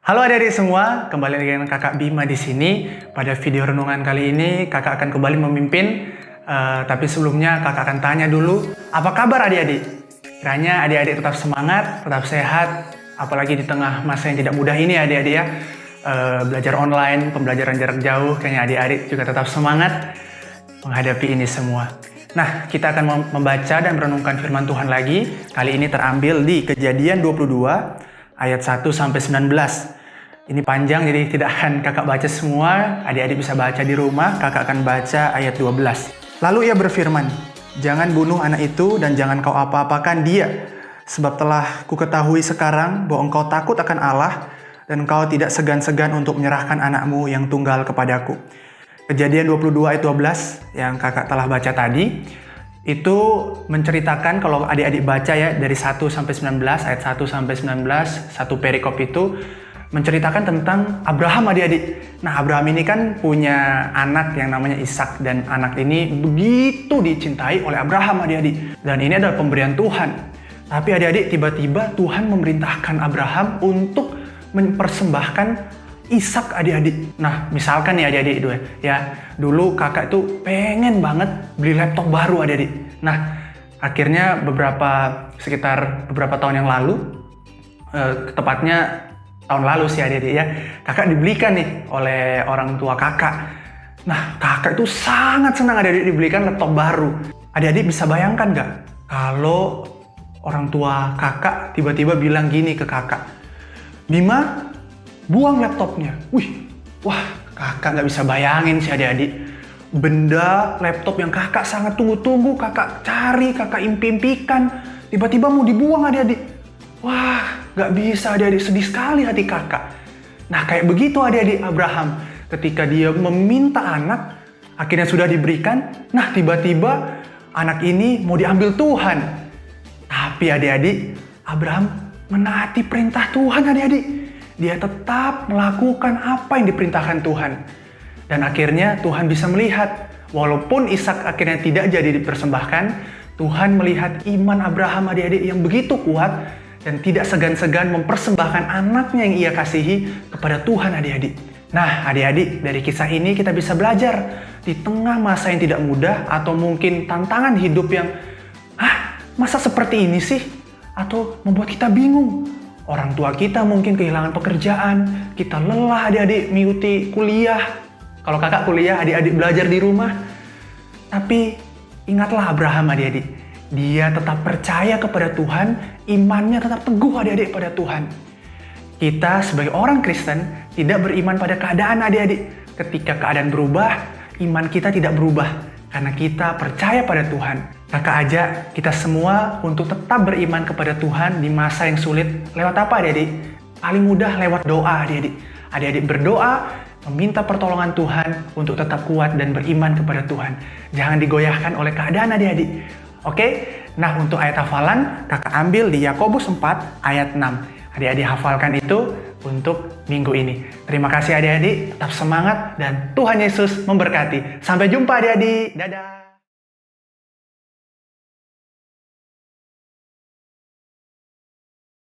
Halo adik-adik semua, kembali lagi dengan kakak Bima di sini. Pada video renungan kali ini, kakak akan kembali memimpin. Tapi sebelumnya kakak akan tanya dulu, apa kabar adik-adik? Kiranya adik-adik tetap semangat, tetap sehat, apalagi di tengah masa yang tidak mudah ini adik-adik ya. Belajar online, pembelajaran jarak jauh, kayaknya adik-adik juga tetap semangat menghadapi ini semua. Nah, kita akan membaca dan merenungkan firman Tuhan lagi. Kali ini terambil di Kejadian 22 ayat 1-19. Ini panjang jadi tidak akan kakak baca semua. Adik-adik bisa baca di rumah. Kakak akan baca ayat 12. Lalu ia berfirman, "Jangan bunuh anak itu dan jangan kau apa-apakan dia. Sebab telah kuketahui sekarang bahwa engkau takut akan Allah dan engkau tidak segan-segan untuk menyerahkan anakmu yang tunggal kepadaku." Kejadian 22 ayat 12 yang kakak telah baca tadi itu menceritakan, kalau adik-adik baca ya dari 1-19, ayat 1-19, satu perikop itu menceritakan tentang Abraham adik-adik. Nah, Abraham ini kan punya anak yang namanya Ishak, dan anak ini begitu dicintai oleh Abraham adik-adik. Dan ini adalah pemberian Tuhan. Tapi adik-adik, tiba-tiba Tuhan memerintahkan Abraham untuk mempersembahkan Ishak adik-adik. Nah, misalkan nih adik-adik itu ya, dulu kakak itu pengen banget beli laptop baru adik-adik. Nah, akhirnya sekitar beberapa tahun yang lalu, tepatnya tahun lalu sih adik-adik ya, kakak dibelikan nih oleh orang tua kakak. Nah, kakak itu sangat senang adik-adik dibelikan laptop baru. Adik-adik bisa bayangkan nggak kalau orang tua kakak tiba-tiba bilang gini ke kakak, "Bima, buang laptopnya." Wah, kakak nggak bisa bayangin sih adik-adik. Benda laptop yang kakak sangat tunggu-tunggu, kakak cari, kakak impikan, tiba-tiba mau dibuang adik-adik. Wah, nggak bisa adik-adik, sedih sekali hati kakak. Nah, kayak begitu adik-adik Abraham. Ketika dia meminta anak, akhirnya sudah diberikan. Nah, tiba-tiba anak ini mau diambil Tuhan. Tapi adik-adik, Abraham menaati perintah Tuhan adik-adik. Dia tetap melakukan apa yang diperintahkan Tuhan. Dan akhirnya Tuhan bisa melihat, walaupun Ishak akhirnya tidak jadi dipersembahkan, Tuhan melihat iman Abraham adik-adik yang begitu kuat dan tidak segan-segan mempersembahkan anaknya yang ia kasihi kepada Tuhan adik-adik. Nah, adik-adik, dari kisah ini kita bisa belajar di tengah masa yang tidak mudah atau mungkin tantangan hidup yang masa seperti ini sih? Atau membuat kita bingung. Orang tua kita mungkin kehilangan pekerjaan, kita lelah adik-adik mengikuti kuliah. Kalau kakak kuliah, adik-adik belajar di rumah. Tapi ingatlah Abraham adik-adik. Dia tetap percaya kepada Tuhan, imannya tetap teguh adik-adik pada Tuhan. Kita sebagai orang Kristen tidak beriman pada keadaan adik-adik. Ketika keadaan berubah, iman kita tidak berubah. Karena kita percaya pada Tuhan. Kakak ajak kita semua untuk tetap beriman kepada Tuhan di masa yang sulit. Lewat apa adik-adik? Paling mudah lewat doa adik-adik. Adik-adik berdoa, meminta pertolongan Tuhan untuk tetap kuat dan beriman kepada Tuhan. Jangan digoyahkan oleh keadaan adik-adik. Oke? Nah, untuk ayat hafalan, kakak ambil di Yakobus 4 ayat 6. Adik-adik hafalkan itu untuk minggu ini. Terima kasih adik-adik, tetap semangat dan Tuhan Yesus memberkati. Sampai jumpa adik-adik. Dadah!